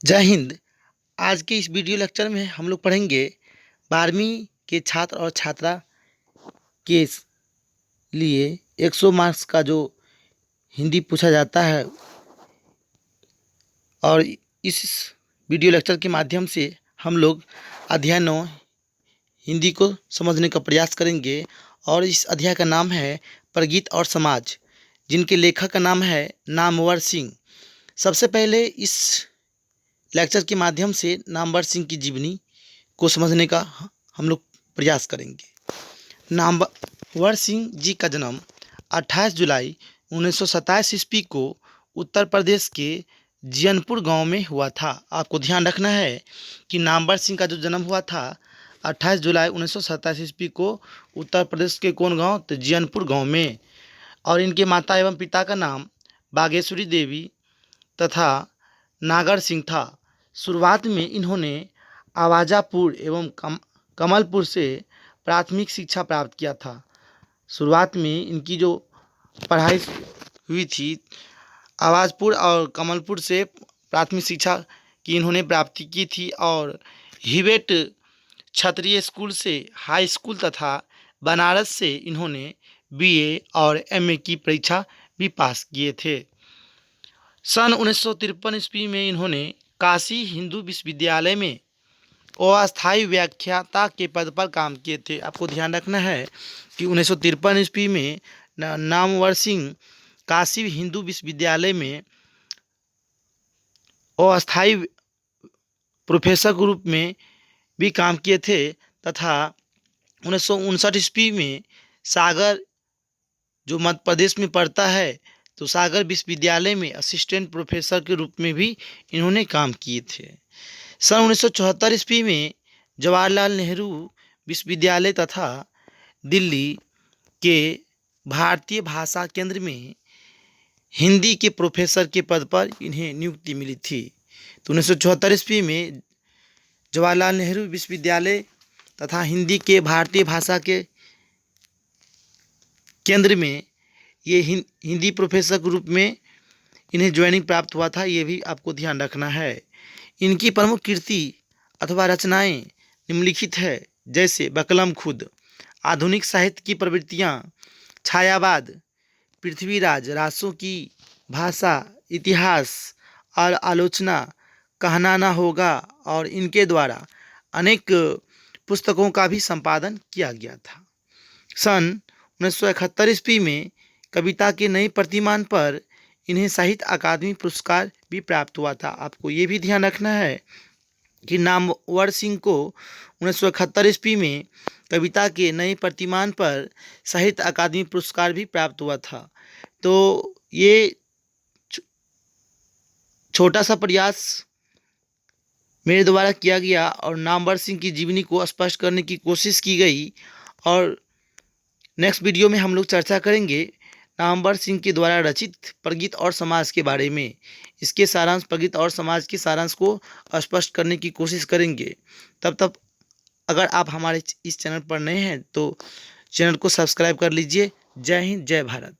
जय हिंद। आज के इस वीडियो लेक्चर में हम लोग पढ़ेंगे 12वीं के छात्र और छात्रा के लिए 100 मार्क्स का जो हिंदी पूछा जाता है। और इस वीडियो लेक्चर के माध्यम से हम लोग अध्याय 9 हिंदी को समझने का प्रयास करेंगे। और इस अध्याय का नाम है प्रगीत और समाज, जिनके लेखक का नाम है नामवर सिंह। सबसे पहले इस लेक्चर के माध्यम से नामवर सिंह की जीवनी को समझने का हम लोग प्रयास करेंगे। नामवर सिंह जी का जन्म 28 जुलाई 1927 ईस्वी को उत्तर प्रदेश के जियनपुर गांव में हुआ था। आपको ध्यान रखना है कि नामवर सिंह का जो जन्म हुआ था 28 जुलाई 1927 ईस्वी को उत्तर प्रदेश के कौन गांव? तो जियनपुर गांव में। और इनके माता एवं पिता का नाम बागेश्वरी देवी तथा नागर सिंह था। शुरुआत में इन्होंने आवाजापुर एवं कमलपुर से प्राथमिक शिक्षा प्राप्त किया था। शुरुआत में इनकी जो पढ़ाई हुई थी आवाजपुर और कमलपुर से प्राथमिक शिक्षा की इन्होंने प्राप्ति की थी। और हिवेट क्षत्रिय स्कूल से हाई स्कूल तथा बनारस से इन्होंने बीए और एमए की परीक्षा भी पास किए थे। सन 1953 ईस्वी में इन्होंने काशी हिंदू विश्वविद्यालय में अस्थायी व्याख्याता के पद पर काम किए थे। आपको ध्यान रखना है कि 1953 ईस्वी में नामवर सिंह काशी हिंदू विश्वविद्यालय में अस्थायी प्रोफेसर के रूप में भी काम किए थे तथा 1959 ईस्वी में सागर जो मध्य प्रदेश में पड़ता है तो सागर विश्वविद्यालय में असिस्टेंट प्रोफेसर के रूप में भी इन्होंने काम किए थे। सन 1974 ईस्वी में जवाहरलाल नेहरू विश्वविद्यालय तथा दिल्ली के भारतीय भाषा केंद्र में हिंदी के प्रोफेसर के पद पर इन्हें नियुक्ति मिली थी। तो 1974 ईस्वी में जवाहरलाल नेहरू विश्वविद्यालय तथा हिंदी के भारतीय भाषा के केंद्र में ये हिंदी प्रोफेसर के रूप में इन्हें ज्वाइनिंग प्राप्त हुआ था। ये भी आपको ध्यान रखना है। इनकी प्रमुख कृति अथवा रचनाएं निम्नलिखित है, जैसे बकलम खुद, आधुनिक साहित्य की प्रवृत्तियाँ, छायावाद, पृथ्वीराज, रासों की भाषा, इतिहास और आलोचना, कहना ना होगा। और इनके द्वारा अनेक पुस्तकों का भी संपादन किया गया था। सन 1971 ईस्वी में कविता के नए प्रतिमान पर इन्हें साहित्य अकादमी पुरस्कार भी प्राप्त हुआ था। आपको ये भी ध्यान रखना है कि नामवर सिंह को 1971 ईस्वी में कविता के नए प्रतिमान पर साहित्य अकादमी पुरस्कार भी प्राप्त हुआ था। तो ये छोटा सा प्रयास मेरे द्वारा किया गया और नामवर सिंह की जीवनी को स्पष्ट करने की कोशिश की गई। और नेक्स्ट वीडियो में हम लोग चर्चा करेंगे नामवर सिंह के द्वारा रचित प्रगीत और समाज के बारे में। इसके सारांश, प्रगीत और समाज के सारांश को स्पष्ट करने की कोशिश करेंगे। तब तक अगर आप हमारे इस चैनल पर नए हैं तो चैनल को सब्सक्राइब कर लीजिए। जय हिंद, जय भारत।